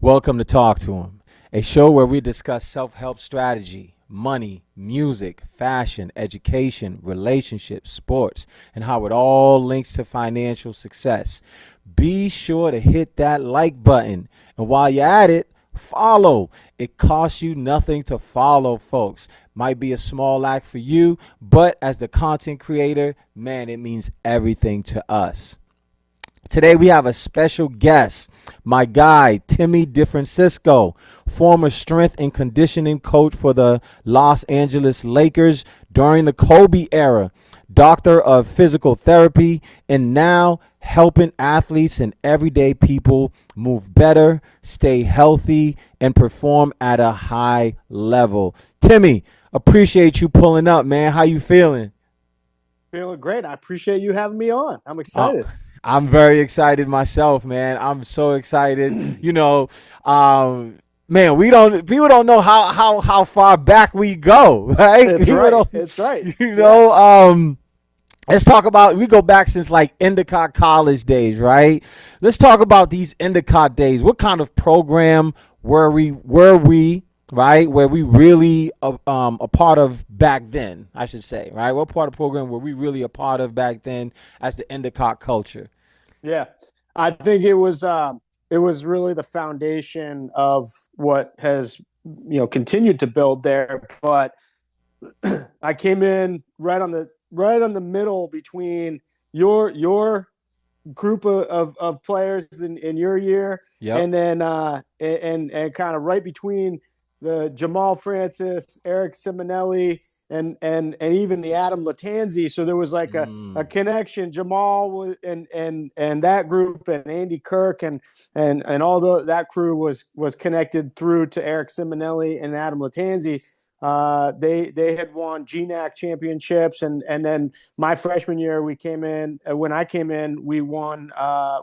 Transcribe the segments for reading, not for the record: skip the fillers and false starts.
Welcome to Talk to Him, a show where we discuss self-help strategy, money, music, fashion, education, relationships, sports, and how it all links to financial success. Be sure to hit that like button, and while you're at it, follow. It costs you nothing to follow, folks. Might be a small act for you, but as the content creator, man, it means everything to us. Today we have a special guest, my guy, Tim DiFrancesco, former strength and conditioning coach for the Los Angeles Lakers during the Kobe era, doctor of physical therapy, and now helping athletes and everyday people move better, stay healthy, and perform at a high level. Timmy, appreciate you pulling up, man. How you feeling? Feeling great. I appreciate you having me on. I'm excited. I'm very excited myself, man. I'm so excited. Man, people don't know how far back we go, right? It's People right. don't- It's right. You know, let's talk about, we go back since like Endicott college days, right? Let's talk about these Endicott days. What kind of program were we, right? Where we really a part of back then, I should say, right? What part of the program were we really a part of back then as the Endicott culture? Yeah. I think it was really the foundation of what has continued to build there. But I came in right on the middle between your group of players in your year, Yep. and then and kind of right between the Jamal Francis, Eric Simonelli, and even the Adam Latanzi. So there was like a connection. And that group, and Andy Kirk, and all that crew was connected through to Eric Simonelli and Adam Latanzi. They had won GNAC championships, and then my freshman year we came in. When I came in, we won a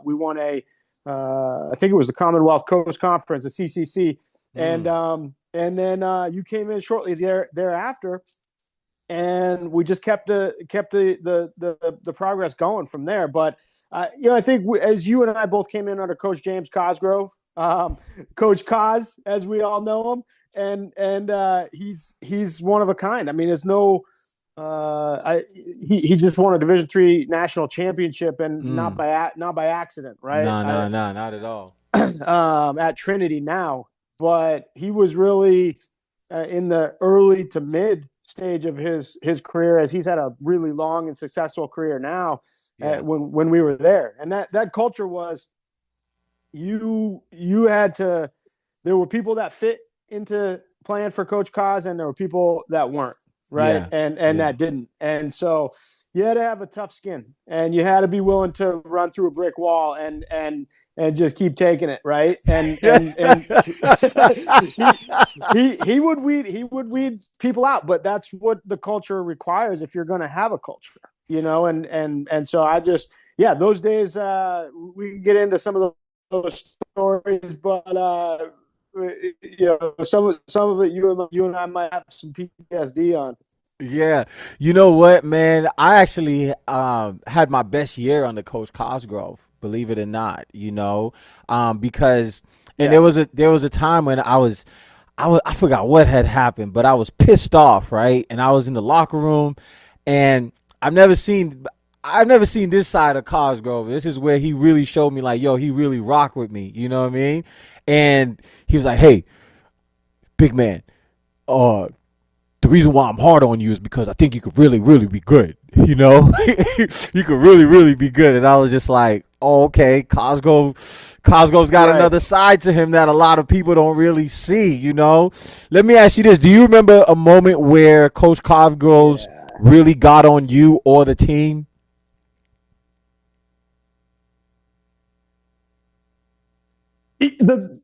I think it was the Commonwealth Coast Conference, the CCC, and then you came in shortly thereafter, and we just kept the progress going from there. But I think as you and I both came in under Coach James Cosgrove, Coach Cos, as we all know him, and he's one of a kind. I mean, there's no. He just won a Division III national championship, and not by accident, right? No, not at all. At Trinity now, but he was really in the early to mid stage of his career, as he's had a really long and successful career now. Yeah. When we were there, and that culture was you had to. There were people that fit into playing for Coach Cos, and there were people that weren't, right, Yeah. and that didn't, and so you had to have a tough skin, and you had to be willing to run through a brick wall and just keep taking it, right? And he would weed people out, but that's what the culture requires if you're going to have a culture, and so I just, those days, we can get into some of those stories, but some of it you and I might have some PTSD on. Yeah. You know what, man? I actually had my best year under Coach Cosgrove, believe it or not, because and Yeah. there was a time when I forgot what had happened, but I was pissed off, right? And I was in the locker room, and I've never seen this side of Cosgrove. This is where he really showed me, like, yo, he really rocked with me. You know what I mean? And he was like, hey, big man, the reason why I'm hard on you is because I think you could really, really be good. You could really, really be good. And I was just like, oh, okay, Cosgrove's got Right. another side to him that a lot of people don't really see. Let me ask you this: do you remember a moment where Coach Cosgrove's really got on you or the team?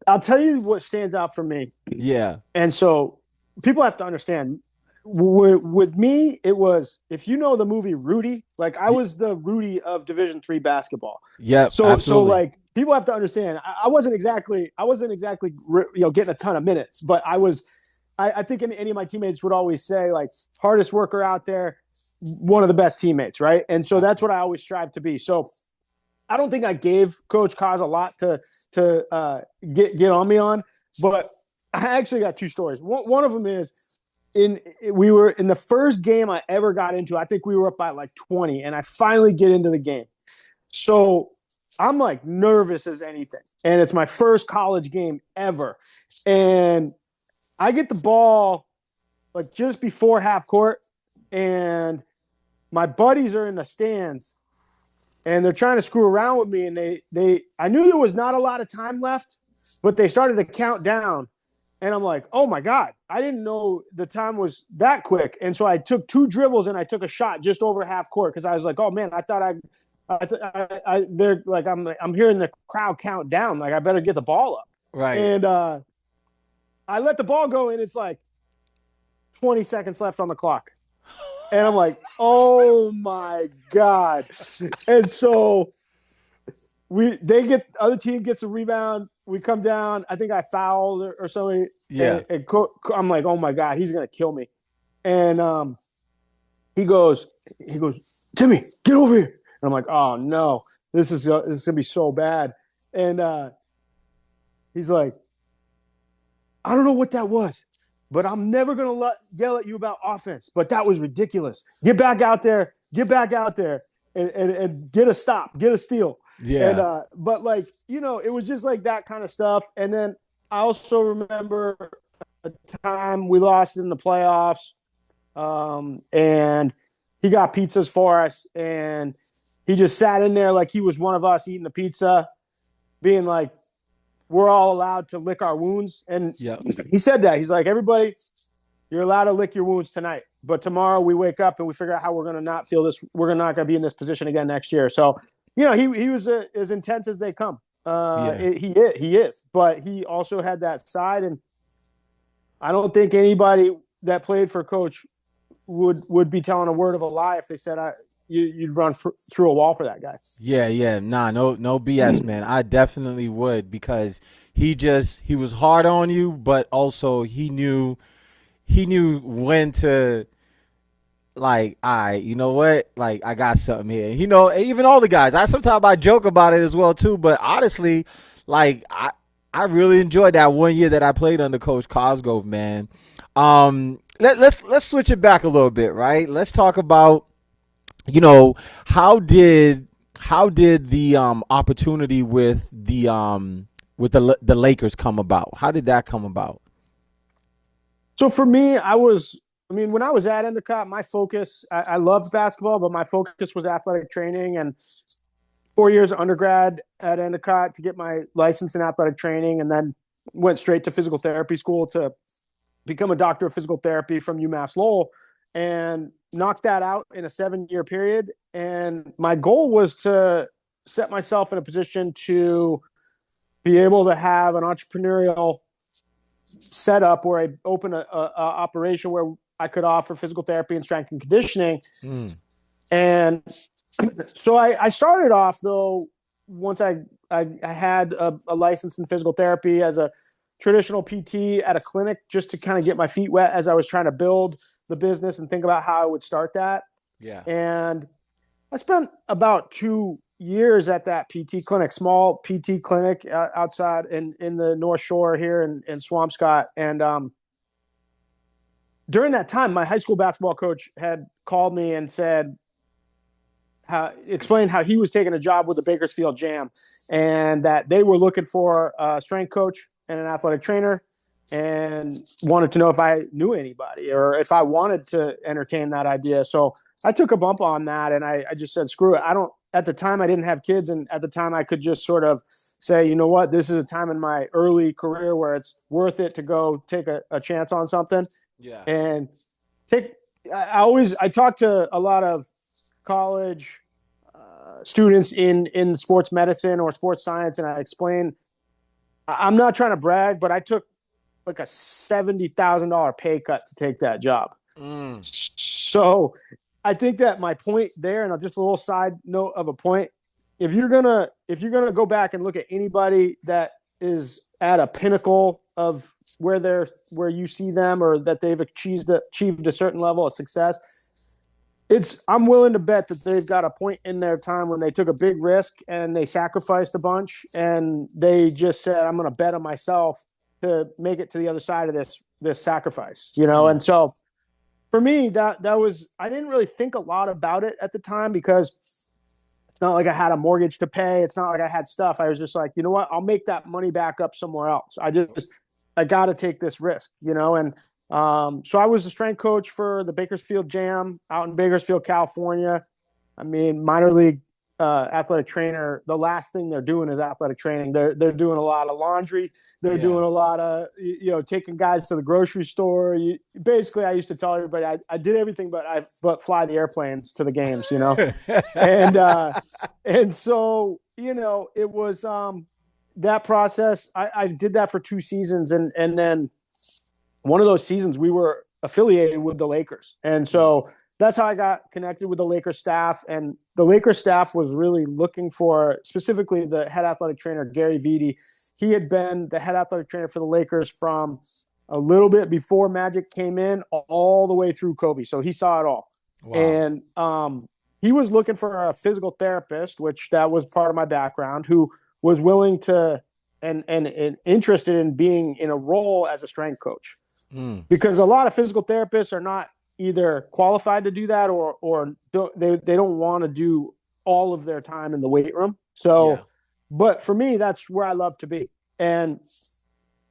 I'll tell you what stands out for me. Yeah. And so people have to understand, with me, it was, if you know the movie Rudy, like I was the Rudy of Division III basketball. Yep. So Absolutely. like people have to understand, I wasn't exactly getting a ton of minutes, but I think any of my teammates would always say, like, hardest worker out there, one of the best teammates, right? And so that's what I always strive to be. So I don't think I gave Coach Kaz a lot to get on me on, but I actually got two stories. One of them is we were in the first game I ever got into. I think we were up by like 20, and I finally get into the game. So I'm like nervous as anything, and it's my first college game ever, and I get the ball like just before half court, and my buddies are in the stands, and they're trying to screw around with me, and I knew there was not a lot of time left, but they started to count down, and I'm like, oh my God, I didn't know the time was that quick. And so I took 2 dribbles and I took a shot just over half court, because I was like, oh man, I thought they're like, I'm hearing the crowd count down, like I better get the ball up. Right. And I let the ball go, and it's like 20 seconds left on the clock. And I'm like, oh my God. And so other team gets a rebound. We come down. I think I fouled or something. Yeah. And I'm like, oh my God, he's going to kill me. And he goes, Timmy, get over here. And I'm like, oh no, this is going to be so bad. And he's like, I don't know what that was, but I'm never going to yell at you about offense. But that was ridiculous. Get back out there, and get a stop, get a steal. Yeah. And but like, it was just like that kind of stuff. And then I also remember a time we lost in the playoffs, and he got pizzas for us, and he just sat in there like he was one of us eating the pizza, being like, we're all allowed to lick our wounds. And he said that. He's like, everybody, you're allowed to lick your wounds tonight. But tomorrow we wake up and we figure out how we're going to not feel this. We're not going to be in this position again next year. So, he was as intense as they come. He is. But he also had that side. And I don't think anybody that played for Coach would be telling a word of a lie if they said you'd run through a wall for that guy. Yeah. Nah, no BS, man. I definitely would, because he was hard on you, but also he knew when to, like, all right, you know what? Like, I got something here. Even all the guys, sometimes I joke about it as well too, but honestly, like, I really enjoyed that one year that I played under Coach Cosgrove, man. Let's switch it back a little bit, right? Let's talk about, how did the opportunity with the Lakers come about? How did that come about? So for me, when I was at Endicott, my focus, I loved basketball, but my focus was athletic training, and 4 years of undergrad at Endicott to get my license in athletic training, and then went straight to physical therapy school to become a doctor of physical therapy from UMass Lowell, and knocked that out in a 7-year period. And my goal was to set myself in a position to be able to have an entrepreneurial setup where I open a operation where I could offer physical therapy and strength and conditioning. And so I started off, though, once I had a license in physical therapy, as a traditional PT at a clinic, just to kind of get my feet wet as I was trying to build the business and think about how I would start that. Yeah. And I spent about 2 years at that PT clinic, small PT clinic outside in the North Shore here in Swampscott. And during that time, my high school basketball coach had called me and explained how he was taking a job with the Bakersfield Jam, and that they were looking for a strength coach and an athletic trainer, and wanted to know if I knew anybody or if I wanted to entertain that idea. So I took a bump on that, and I just said, screw it. At the time I didn't have kids, and at the time I could just sort of say, you know what, this is a time in my early career where it's worth it to go take a chance on something. Yeah. And I talk to a lot of college students in sports medicine or sports science, and I explain, I'm not trying to brag, but I took like a $70,000 pay cut to take that job. So I think that my point there, and just a little side note of a point, if you're gonna go back and look at anybody that is at a pinnacle of where you see them, or that they've achieved a certain level of success, I'm willing to bet that they've got a point in their time when they took a big risk and they sacrificed a bunch and they just said, I'm going to bet on myself to make it to the other side of this sacrifice, you know? And so for me, that was, I didn't really think a lot about it at the time because it's not like I had a mortgage to pay. It's not like I had stuff. I was just like, you know what? I'll make that money back up somewhere else. I got to take this risk, you know? And so I was the strength coach for the Bakersfield Jam out in Bakersfield, California. I mean, minor league athletic trainer, the last thing they're doing is athletic training. They're doing a lot of laundry. They're doing a lot of, you know, taking guys to the grocery store. Basically, I used to tell everybody I did everything but fly the airplanes to the games, you know. And so, you know, it was that process. I did that for 2 seasons, and then one of those seasons we were affiliated with the Lakers. And so that's how I got connected with the Lakers staff. And the Lakers staff was really looking for, specifically the head athletic trainer, Gary Vitti. He had been the head athletic trainer for the Lakers from a little bit before Magic came in all the way through Kobe. So he saw it all. Wow. And he was looking for a physical therapist, which that was part of my background, who was willing to and interested in being in a role as a strength coach. Because a lot of physical therapists are not either qualified to do that or they don't want to do all of their time in the weight room. So, but for me, that's where I love to be. And,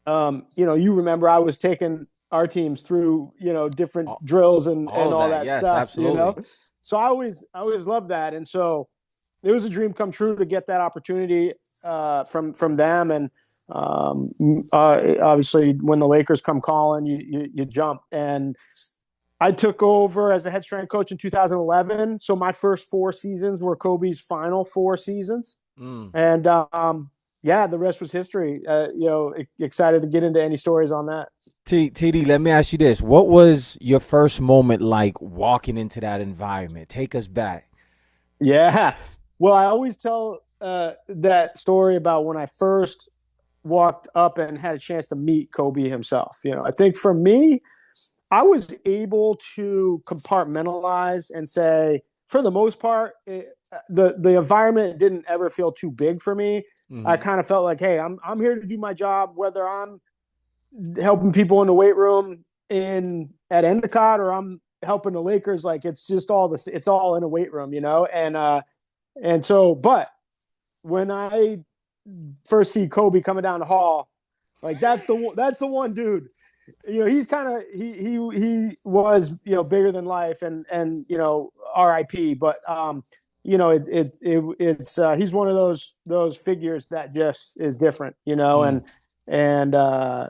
you know, you remember I was taking our teams through, you know, different drills and all that yes, stuff, absolutely. You know? So I always loved that. And so it was a dream come true to get that opportunity from them. And obviously when the Lakers come calling, you jump. And I took over as a head strength coach in 2011. So my first 4 seasons were Kobe's final 4 seasons. And the rest was history. You know, excited to get into any stories on that. TD, let me ask you this. What was your first moment like walking into that environment? Take us back. Yeah. Well, I always tell that story about when I first walked up and had a chance to meet Kobe himself. You know, I think for me, I was able to compartmentalize and say, for the most part, the environment didn't ever feel too big for me. I kind of felt like, hey, I'm here to do my job, whether I'm helping people in the weight room at Endicott or I'm helping the Lakers. Like it's just it's all in a weight room, you know? And so, but when I first see Kobe coming down the hall, like that's the one dude. You know, he's kind of he was, you know, bigger than life and you know, RIP, but you know, it's he's one of those figures that just is different, you know. And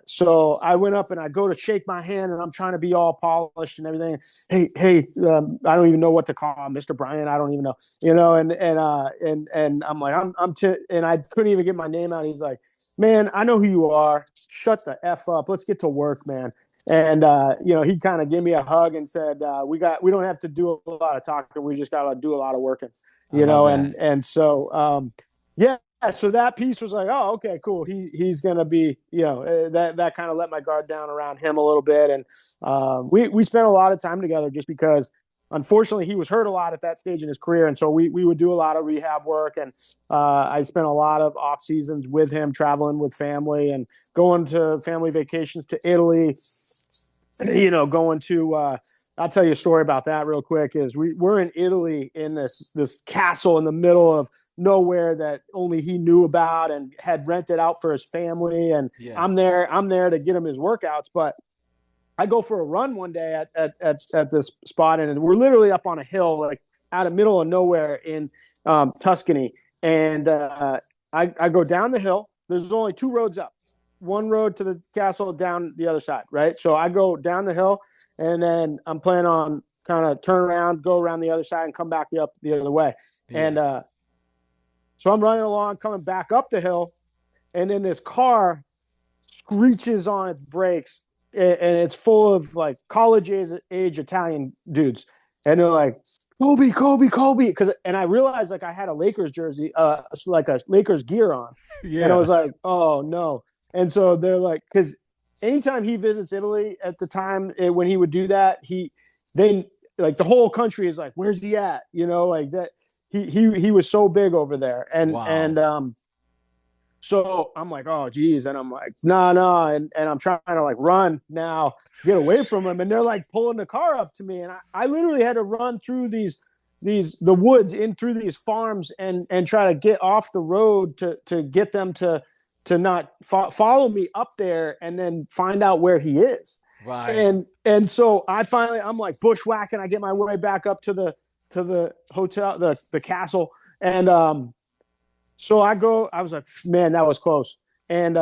so I went up and I go to shake my hand and I'm trying to be all polished and everything. Hey, I don't even know what to call him, Mr. Bryant. I don't even know, you know. And I'm like, and I couldn't even get my name out. He's like, man, I know who you are. Shut the F up. Let's get to work, man. And, you know, he kind of gave me a hug and said, we don't have to do a lot of talking. We just got to do a lot of working, you know? And so, so that piece was like, oh, okay, cool. He's going to be, you know, that kind of let my guard down around him a little bit. And, we spent a lot of time together just because unfortunately he was hurt a lot at that stage in his career. And so we would do a lot of rehab work. And, I spent a lot of off seasons with him, traveling with family and going to family vacations to Italy. You know, going to I'll tell you a story about that real quick. Is we're in Italy in this castle in the middle of nowhere that only he knew about and had rented out for his family. And I'm there to get him his workouts. But I go for a run one day at this spot, and we're literally up on a hill, like out of middle of nowhere in Tuscany. And I go down the hill. There's only 2 roads up. One road to the castle, down the other side, right? So I go down the hill, and then I'm planning on kind of turn around, go around the other side, and come back up the other way. And so I'm running along, coming back up the hill, and then this car screeches on its brakes, and it's full of like college age Italian dudes, and they're like, Kobe, Kobe, Kobe. And I realized like I had a Lakers jersey, like a Lakers gear on. And I was like, oh no. And so they're like, because anytime he visits Italy at the time when he would do that, like the whole country is like, where's he at? You know, like that. He was so big over there, Wow. so I'm like, oh geez, and I'm like, no, and I'm trying to like run now, get away from him, and they're like pulling the car up to me, and I literally had to run through the woods in through these farms and try to get off the road to get them to not follow me up there and then find out where he is. Right. And so I'm like bushwhacking. I get my way back up to the hotel, the castle, and so I was like, man, that was close. And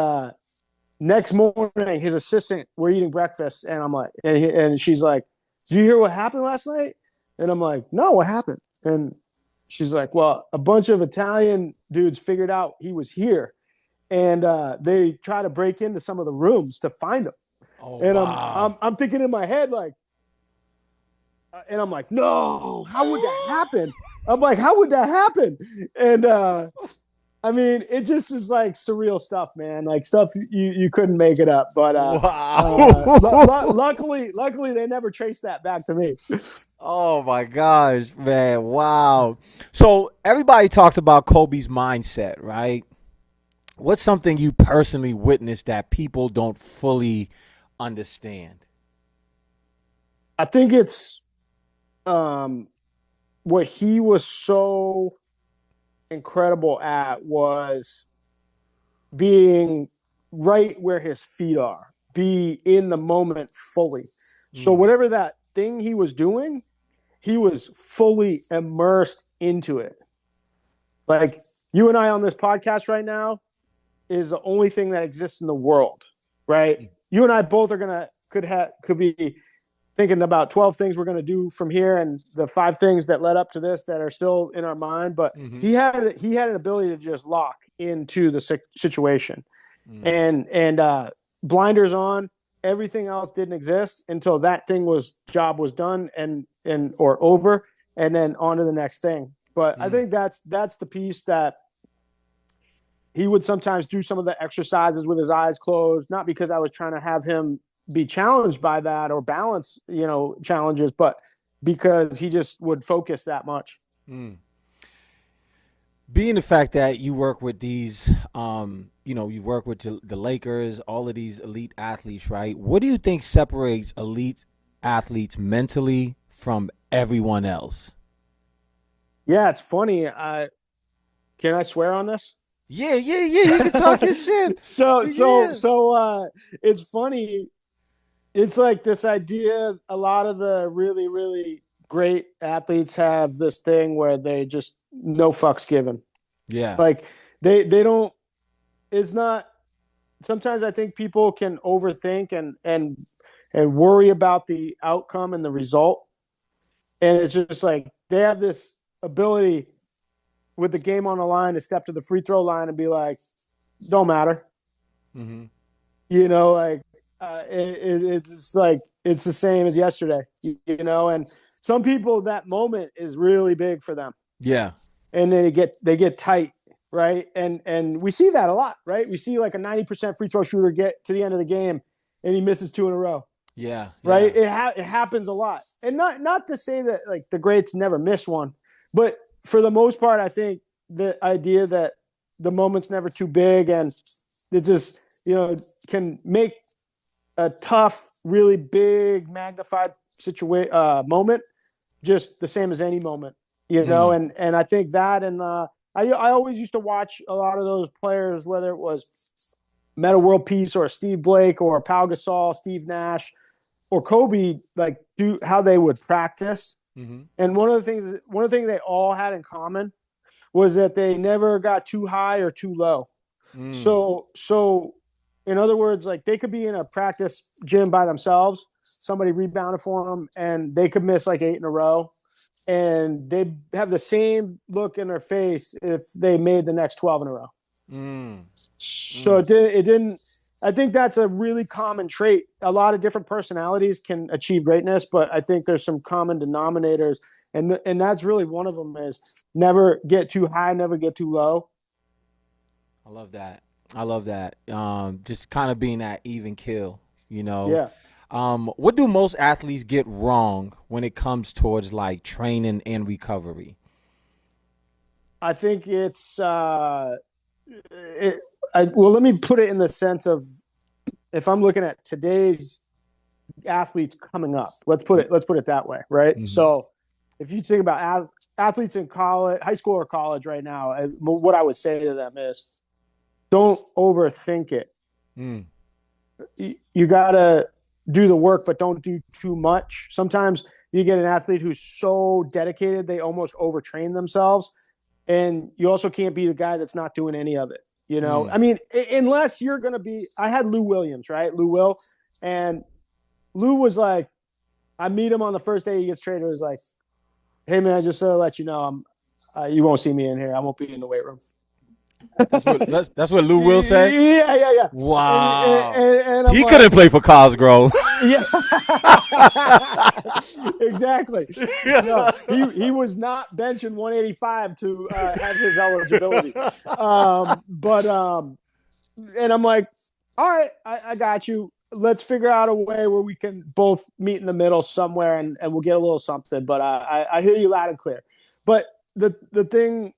next morning, his assistant, we're eating breakfast, and I'm like, and she's like, "Did you hear what happened last night?" And I'm like, "No, what happened?" And she's like, "Well, a bunch of Italian dudes figured out he was here, and they try to break into some of the rooms to find him." Oh, And wow. I'm thinking in my head like, and I'm like, "No, how would that happen?" I'm like, "How would that happen?" And I mean, it just is like surreal stuff, man. Like stuff you couldn't make it up. But Wow. luckily, they never traced that back to me. Oh my gosh, man. Wow. So everybody talks about Kobe's mindset, right? What's something you personally witnessed that people don't fully understand? I think it's what he was so incredible at was being right where his feet are, be in the moment fully. So Mm, whatever that thing he was doing, he was fully immersed into it. Like you and I on this podcast right now is the only thing that exists in the world, right? You and I both are gonna could be thinking about 12 things we're gonna do from here, and the 5 things that led up to this that are still in our mind. But mm-hmm, he had an ability to just lock into the situation, mm, and blinders on. Everything else didn't exist until that job was done and or over, and then on to the next thing. But I mm. think that's the piece that he would sometimes do some of the exercises with his eyes closed, not because I was trying to have him be challenged by that or balance, challenges, but because he just would focus that much. Mm. Being the fact that you work with these, you work with the Lakers, all of these elite athletes, right? What do you think separates elite athletes mentally from everyone else? Yeah, it's funny. Can I swear on this? Yeah, yeah, yeah. You can talk your shit. so so Yeah. so it's funny. It's like this idea, a lot of the really really great athletes have this thing where they just no fucks given. Yeah. Like they don't, it's not, sometimes I think people can overthink and worry about the outcome and the result, and it's just like they have this ability with the game on the line to step to the free throw line and be like, don't matter. Mm-hmm. Like it's just like it's the same as yesterday. And some people, that moment is really big for them, Yeah. and then they get tight, right? And we see that a lot, right? We see like a 90% free throw shooter get to the end of the game and he misses 2 in a row, Yeah. right? Yeah. It happens a lot, and not to say that like the greats never miss one, but for the most part, I think the idea that the moment's never too big, and it just can make a tough, really big, magnified moment just the same as any moment, Mm. and I think that, and I always used to watch a lot of those players, whether it was Meta World Peace or Steve Blake or Pau Gasol, Steve Nash, or Kobe, like do how they would practice. Mm-hmm. And one of the things they all had in common was that they never got too high or too low. Mm. So in other words, like they could be in a practice gym by themselves, somebody rebounded for them, and they could miss like 8 in a row, and they have the same look in their face if they made the next 12 in a row. Mm. So Mm. it didn't. I think that's a really common trait. A lot of different personalities can achieve greatness, but I think there's some common denominators, and that's really one of them is never get too high, never get too low. I love that. I love that. Just kind of being that even kill, you know. Yeah. What do most athletes get wrong when it comes towards like training and recovery? I think well, let me put it in the sense of, if I'm looking at today's athletes coming up, let's put it that way, right? Mm-hmm. So if you think about athletes in college, high school or college right now, what I would say to them is, don't overthink it. Mm. You gotta do the work, but don't do too much. Sometimes you get an athlete who's so dedicated they almost overtrain themselves, and you also can't be the guy that's not doing any of it. I mean, unless you're going to be. I had Lou Williams, right? Lou Will, and Lou was like, I meet him on the first day he gets traded. He was like, "Hey man, I just let you know, you won't see me in here. I won't be in the weight room." That's what Lou will say. Yeah. Wow. And I'm He like, couldn't play for Cosgrove. yeah, exactly. No, he was not benching 185 to have his eligibility. And I'm like, all right, I got you. Let's figure out a way where we can both meet in the middle somewhere, and we'll get a little something. But I hear you loud and clear. But the thing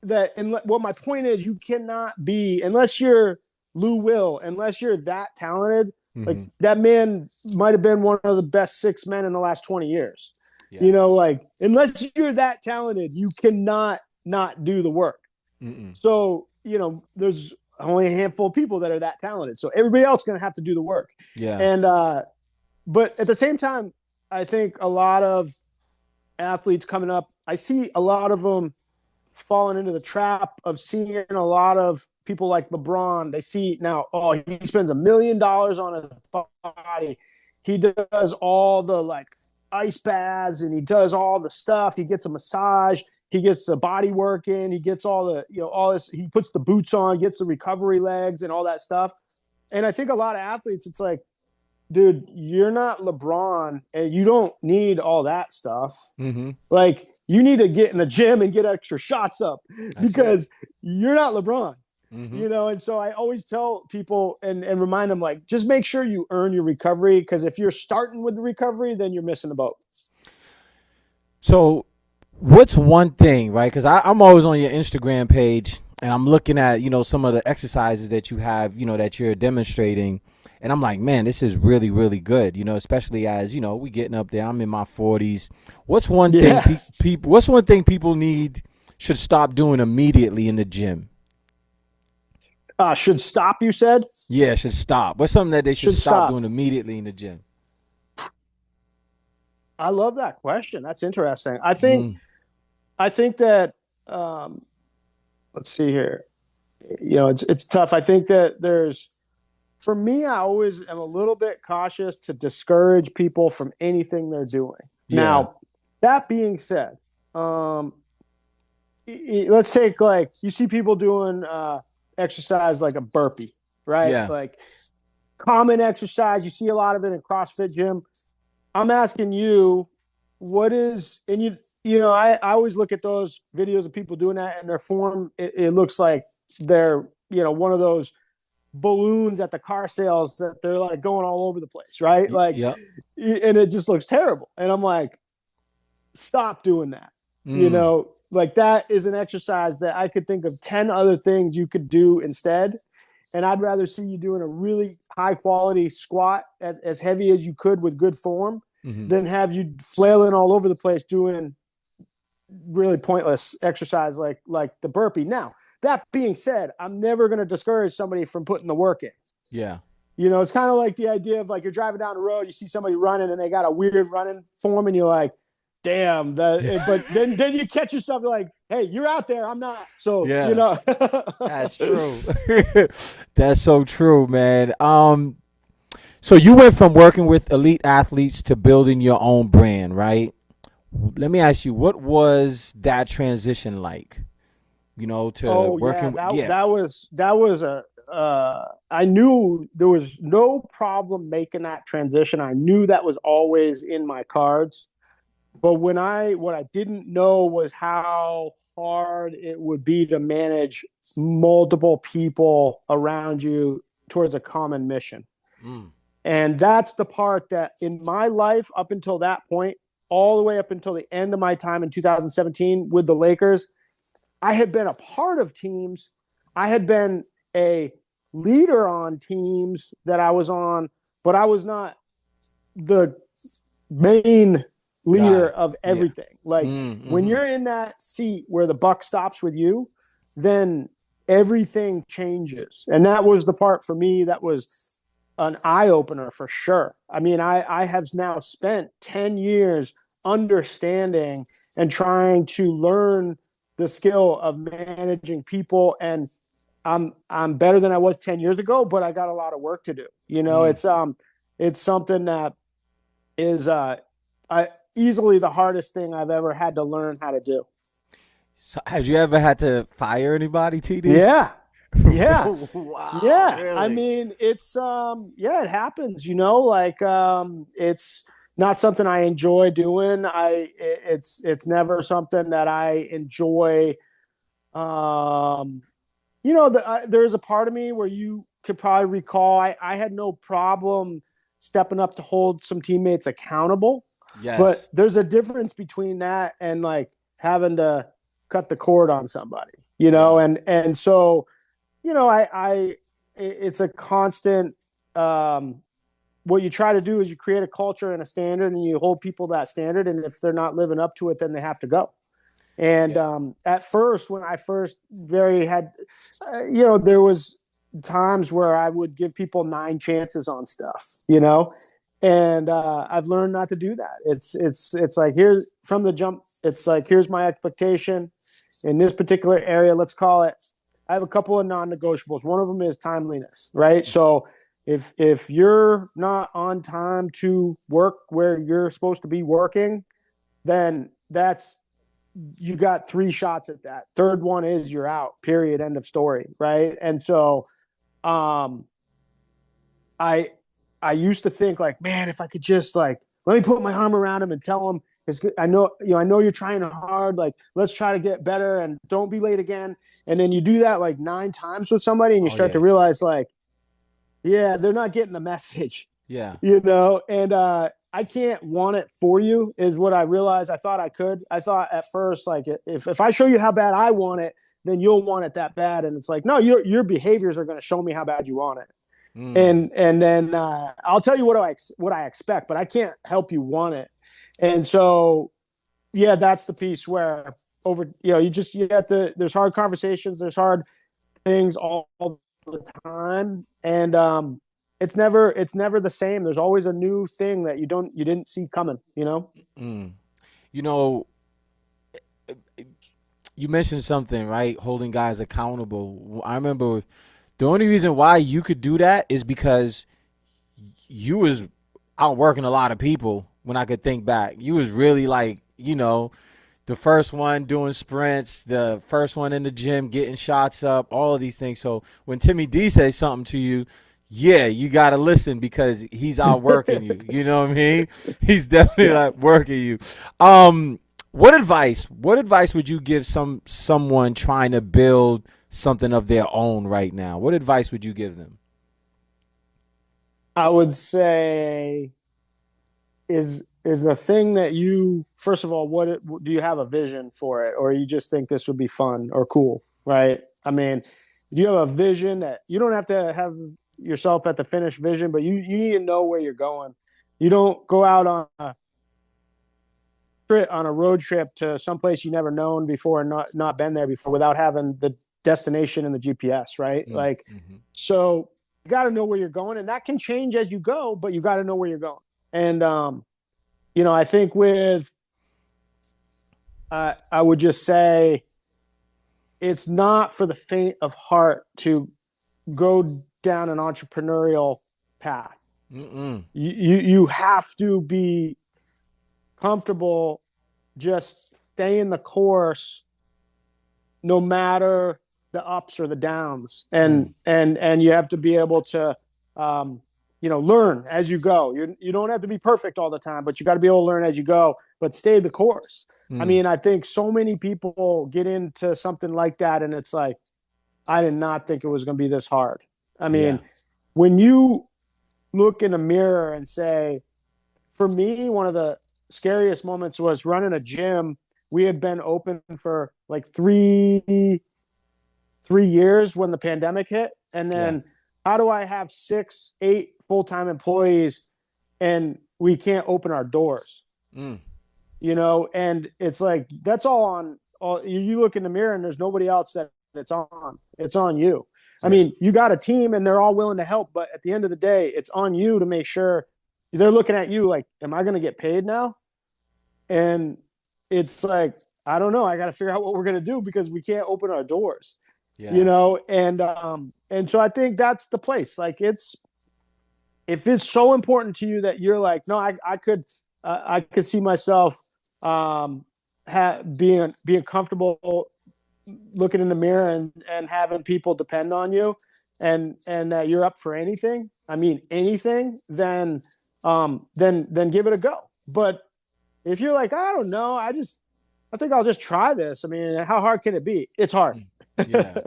what my point is, you cannot be, unless you're Lou Will, unless you're that talented. Like, that man might have been one of the best 6 men in the last 20 years. Yeah. Like, unless you're that talented, you cannot not do the work. Mm-mm. So, there's only a handful of people that are that talented. So everybody else is going to have to do the work. Yeah. And, but at the same time, I think a lot of athletes coming up, I see a lot of them falling into the trap of seeing a lot of people like LeBron. They see now, oh, he spends $1 million on his body. He does all the like ice baths, and he does all the stuff. He gets a massage. He gets the body work in. He gets all the, all this. He puts the boots on, gets the recovery legs and all that stuff. And I think a lot of athletes, it's like, dude, you're not LeBron, and you don't need all that stuff. Mm-hmm. Like, you need to get in the gym and get extra shots up, because you're not LeBron. Mm-hmm. And so I always tell people and remind them, like, just make sure you earn your recovery, because if you're starting with the recovery, then you're missing the boat. So what's one thing, right? Because I'm always on your Instagram page, and I'm looking at, some of the exercises that you have, that you're demonstrating. And I'm like, man, this is really, really good, especially as, we getting up there. I'm in my 40s. What's one thing people should stop doing immediately in the gym? Should stop, you said? Yeah, should stop. What's something that they should stop doing immediately in the gym? I love that question. That's interesting. I think that, let's see here. It's tough. I think that for me, I always am a little bit cautious to discourage people from anything they're doing. Yeah. Now, that being said, let's take, like, you see people doing exercise like a burpee, right? Yeah. Like, common exercise. You see a lot of it in CrossFit gym. I'm asking you, I always look at those videos of people doing that, and their form, it looks like they're, one of those balloons at the car sales that they're like going all over the place, right? Like, yep. And it just looks terrible. And I'm like, stop doing that. Like, that is an exercise that I could think of 10 other things you could do instead. And I'd rather see you doing a really high quality squat as heavy as you could with good form than have you flailing all over the place doing really pointless exercise like the burpee. Now, that being said, I'm never going to discourage somebody from putting the work in. Yeah. It's kind of like the idea of, like, you're driving down the road, you see somebody running and they got a weird running form, and you're like, damn, but then you catch yourself like, hey, you're out there, I'm not. So, yeah. That's true. That's so true, man. So you went from working with elite athletes to building your own brand, right? Let me ask you, what was that transition like? To working. That was I knew there was no problem making that transition. I knew that was always in my cards. But what I didn't know was how hard it would be to manage multiple people around you towards a common mission. And that's the part that in my life, up until that point, all the way up until the end of my time in 2017 with the Lakers, I had been a part of teams. I had been a leader on teams that I was on, but I was not the main leader Guy. of Yeah. everything. Like when Mm-hmm. you're in that seat where the buck stops with you, then everything changes. And that was the part for me that was an eye opener for sure. I mean, I have now spent 10 years understanding and trying to learn the skill of managing people, and I'm better than I was 10 years ago, but I got a lot of work to do. You know, Mm. it's something that is easily the hardest thing I've ever had to learn how to do. So have you ever had to fire anybody, TD? Yeah. Yeah. Wow, Yeah. I really? mean, it's yeah, it happens, you know, like it's not something I enjoy doing. It's never something that I enjoy. Um you know, there's a part of me where you could probably recall I had no problem stepping up to hold some teammates accountable, but Yes. there's a difference between that and like having to cut the cord on somebody, you know, Yeah. and so you know, it's a constant. What you try to do is you create a culture and a standard, and you hold people to that standard. And if they're not living up to it, then they have to go. And Yeah. at first, when I first very had, you know, there was times where I would give people 9 chances on stuff, you know, and I've learned not to do that. It's like here's from the jump. It's like here's my expectation in this particular area. Let's call it. I have a couple of non-negotiables. One of them is timeliness, right? So if you're not on time to work where you're supposed to be working, then that's you got 3 shots at that. Third one is you're out. Period. End of story. Right. And so, um, I I used to think like, man, if I could just like let me put my arm around him and tell him it's good. I know you're trying hard. Like, let's try to get better and don't be late again. And then you do that like 9 times with somebody, and you Oh start to yeah. realize like, yeah, they're not getting the message, Yeah. you know. And I can't want it for you is what I realized. I thought I could. I thought at first like if I show you how bad I want it, then you'll want it that bad. And it's like, no, your behaviors are going to show me how bad you want it. Mm. And then I'll tell you what I expect, but I can't help you want it. And so, yeah, that's the piece where over, you know, you have to. There's hard conversations, there's hard things all the time, and it's never the same. There's always a new thing that you didn't see coming. You know. Mm. You know, you mentioned something, right? Holding guys accountable. I remember the only reason why you could do that is because you was out working a lot of people. When I could think back, you was really like, the first one doing sprints, the first one in the gym getting shots up, all of these things. So when Timmy D says something to you, yeah, you gotta listen because he's out working you. You know what I mean? He's definitely Yeah. like working you. What advice would you give someone trying to build something of their own right now? What advice would you give them? I would say is the thing that you first of all, do you have a vision for it, or you just think this would be fun or cool, right? I mean, do you have a vision that you don't have to have yourself at the finished vision, but you need to know where you're going. You don't go out on a road trip to someplace you never known before and not been there before without having the destination and the GPS, right? Like, Mm-hmm. so you got to know where you're going, and that can change as you go, but you got to know where you're going. And I think with I would just say it's not for the faint of heart to go down an entrepreneurial path. Mm-mm. You have to be comfortable just staying the course no matter the ups or the downs, Mm. and you have to be able to learn as you go. You don't have to be perfect all the time, but you got to be able to learn as you go, but stay the course. I Mm. mean, I think so many people get into something like that and it's like, I did not think it was going to be this hard. I Yeah. mean, when you look in a mirror and say, for me, one of the scariest moments was running a gym. We had been open for like three years when the pandemic hit. And then how do I have 6, 8 full-time employees and we can't open our doors? You know, and it's like, that's all on you look in the mirror and there's nobody else that it's on you. I mean, you got a team and they're all willing to help, but at the end of the day, it's on you to make sure they're looking at you like, am I going to get paid now? And it's like, I don't know. I got to figure out what we're going to do because we can't open our doors, you know? And so I think that's the place. Like if it's so important to you that you're like, no, I could see myself being comfortable looking in the mirror and having people depend on you and you're up for anything. I mean, anything, then give it a go. But if you're like, I don't know, I think I'll just try this. I mean, how hard can it be? It's hard. Yeah,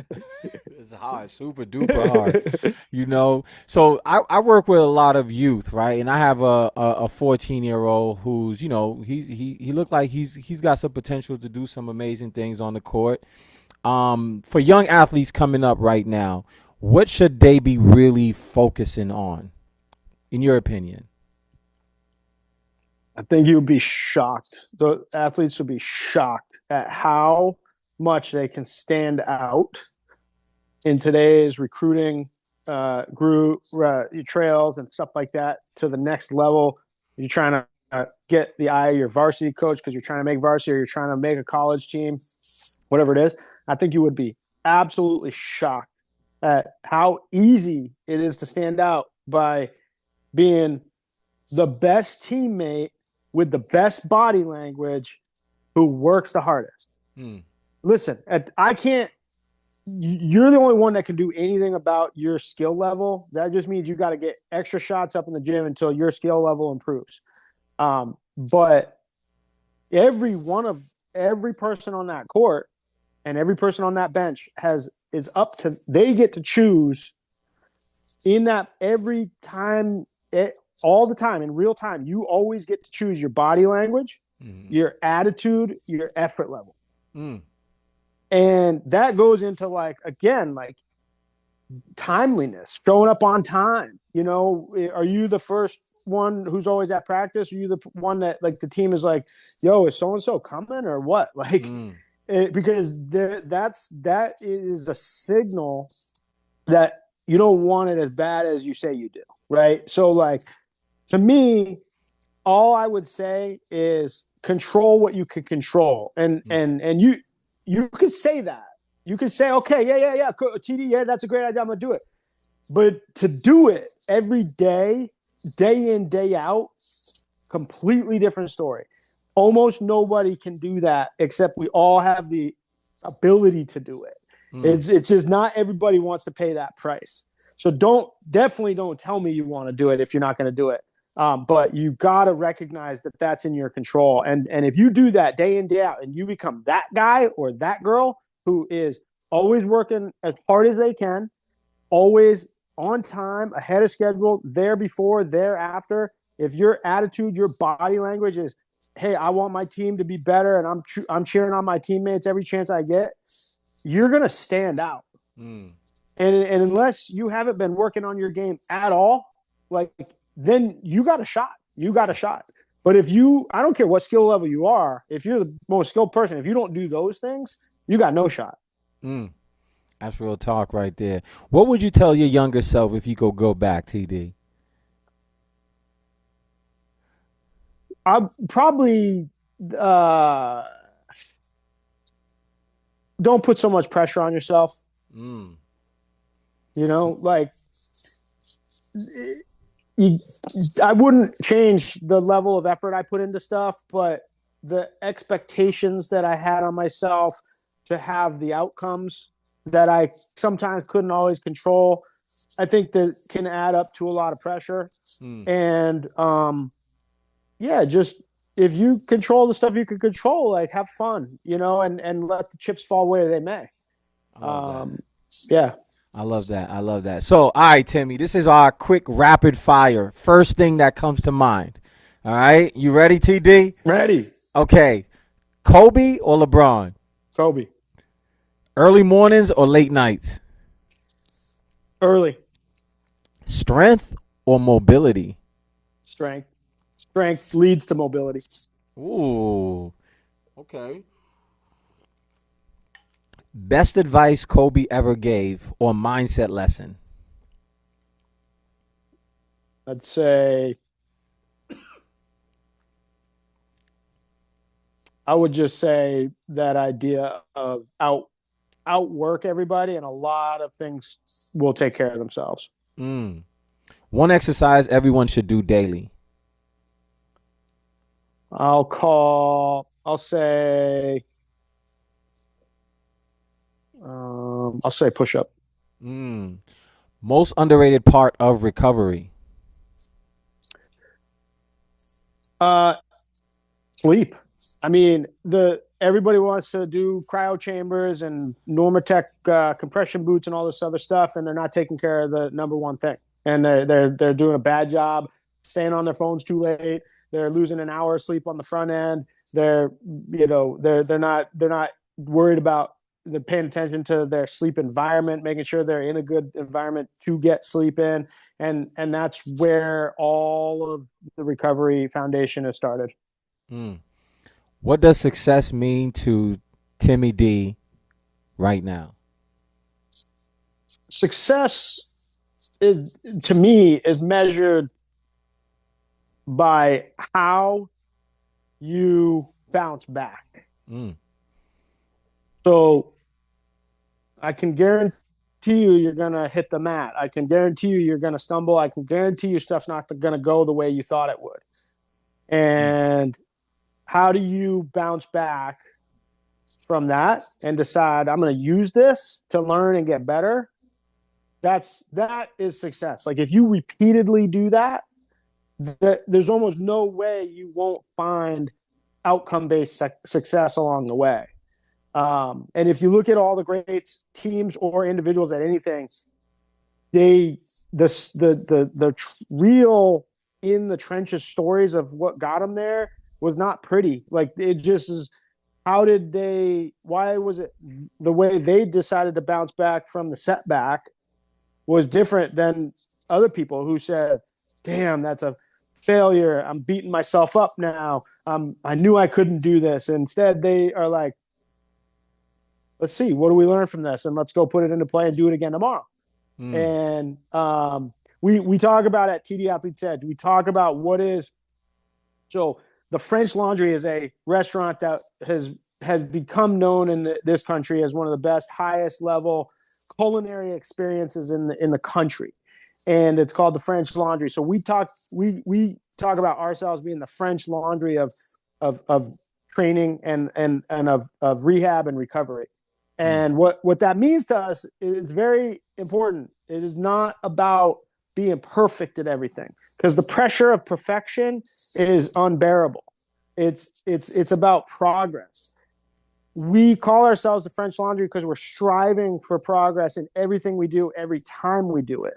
it's hard, super duper hard, you know. So I work with a lot of youth, right? And I have a 14-year-old who's, you know, he looked like he's got some potential to do some amazing things on the court. For young athletes coming up right now, what should they be really focusing on, in your opinion? I think you would be shocked. The athletes would be shocked at how much they can stand out in today's recruiting trails and stuff like that to the next level. You're trying to get the eye of your varsity coach because you're trying to make varsity or you're trying to make a college team, whatever it is. I think you would be absolutely shocked at how easy it is to stand out by being the best teammate with the best body language who works the hardest. Listen, you're the only one that can do anything about your skill level. That just means you got to get extra shots up in the gym until your skill level improves. But every person on that court and every person on that bench they get to choose in that every time, all the time, in real time. You always get to choose your body language, your attitude, your effort level. And that goes into like timeliness, showing up on time. You know, are you the first one who's always at practice? Are you the one that like the team is like, yo, is so-and-so coming or what? Like, because that is a signal that you don't want it as bad as you say you do. Right. So like, to me, all I would say is control what you can control. And you could say that. You could say, okay, yeah, TD, yeah, that's a great idea. I'm going to do it. But to do it every day, day in, day out, completely different story. Almost nobody can do that except we all have the ability to do it. It's just not everybody wants to pay that price. So definitely don't tell me you want to do it if you're not going to do it. But you got to recognize that that's in your control. And if you do that day in, day out, and you become that guy or that girl who is always working as hard as they can, always on time, ahead of schedule, there before, there after, if your attitude, your body language is, hey, I want my team to be better and I'm cheering on my teammates every chance I get, you're going to stand out. And unless you haven't been working on your game at all, like, then you got a shot. But I don't care what skill level you are, if you're the most skilled person, if you don't do those things, you got no shot. That's real talk right there. What would you tell your younger self if you could go back, TD? I probably don't put so much pressure on yourself. You know, like I wouldn't change the level of effort I put into stuff, but the expectations that I had on myself to have the outcomes that I sometimes couldn't always control, I think that can add up to a lot of pressure. And just if you control the stuff you can control, like have fun, you know, and let the chips fall where they may. Yeah. I love that. I love that. So, all right, Timmy, this is our quick rapid fire. First thing that comes to mind. All right, you ready, TD? Ready. Okay. Kobe or LeBron? Kobe. Early mornings or late nights? Early. Strength or mobility? Strength. Strength leads to mobility. Ooh. Okay. Best advice Kobe ever gave or mindset lesson? I'd say I would just say that idea of outwork everybody, and a lot of things will take care of themselves. Mm. One exercise everyone should do daily. I'll say push up. Mm. Most underrated part of recovery. Uh, Sleep. I mean, the everybody wants to do cryo chambers and Normatec compression boots and all this other stuff, and they're not taking care of the number one thing. And they're doing a bad job, staying on their phones too late. They're losing an hour of sleep on the front end. They're not worried about the paying attention to their sleep environment, making sure they're in a good environment to get sleep in, and that's where all of the recovery foundation has started. Mm. What does success mean to Timmy D right now? Success is, to me, is measured by how you bounce back. Mm. So I can guarantee you you're going to hit the mat. I can guarantee you you're going to stumble. I can guarantee you stuff's not going to go the way you thought it would. Mm. And how do you bounce back from that and decide I'm going to use this to learn and get better? That is success. Like if you repeatedly do that, there's almost no way you won't find outcome-based success along the way. And if you look at all the great teams or individuals at anything, the real in the trenches stories of what got them there was not pretty. Like it just is. Why was it the way they decided to bounce back from the setback was different than other people who said, damn, that's a failure. I'm beating myself up now. I knew I couldn't do this. Instead, they are like, let's see, what do we learn from this? And let's go put it into play and do it again tomorrow. Mm. And we talk about at TD Athletes Edge, we talk about so the French Laundry is a restaurant that has become known in this country as one of the best, highest level culinary experiences in the country. And it's called the French Laundry. So we talk about ourselves being the French Laundry of training and of rehab and recovery. And what that means to us is very important. It is not about being perfect at everything, because the pressure of perfection is unbearable. It's about progress. We call ourselves the French Laundry because we're striving for progress in everything we do every time we do it.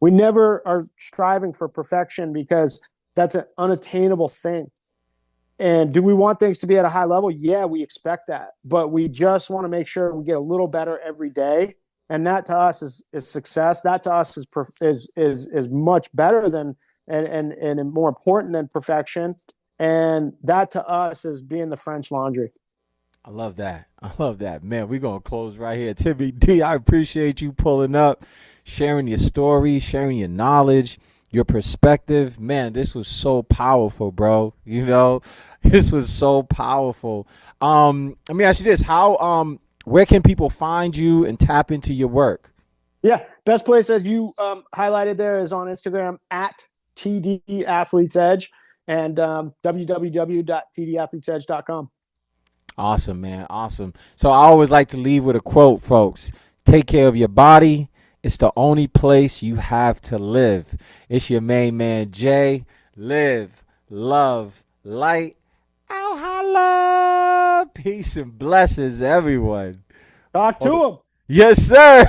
We never are striving for perfection because that's an unattainable thing. And do we want things to be at a high level? Yeah, we expect that. But we just want to make sure we get a little better every day. And that to us is success. That to us is much better than and more important than perfection. And that to us is being the French Laundry. I love that. I love that. Man, we're going to close right here. Timmy D, I appreciate you pulling up, sharing your story, sharing your knowledge, your perspective. Man, this was so powerful, bro. This was so powerful. Let me ask you this. Where can people find you and tap into your work? Yeah, best place, as you highlighted there, is on Instagram at TD Athletes Edge and www.tdathletesedge.com. Awesome, man. Awesome. So I always like to leave with a quote, folks. Take care of your body. It's the only place you have to live. It's your main man, Jay. Live, love, light. Ow, holla. Peace and blessings, everyone. Talk to him. Yes, sir.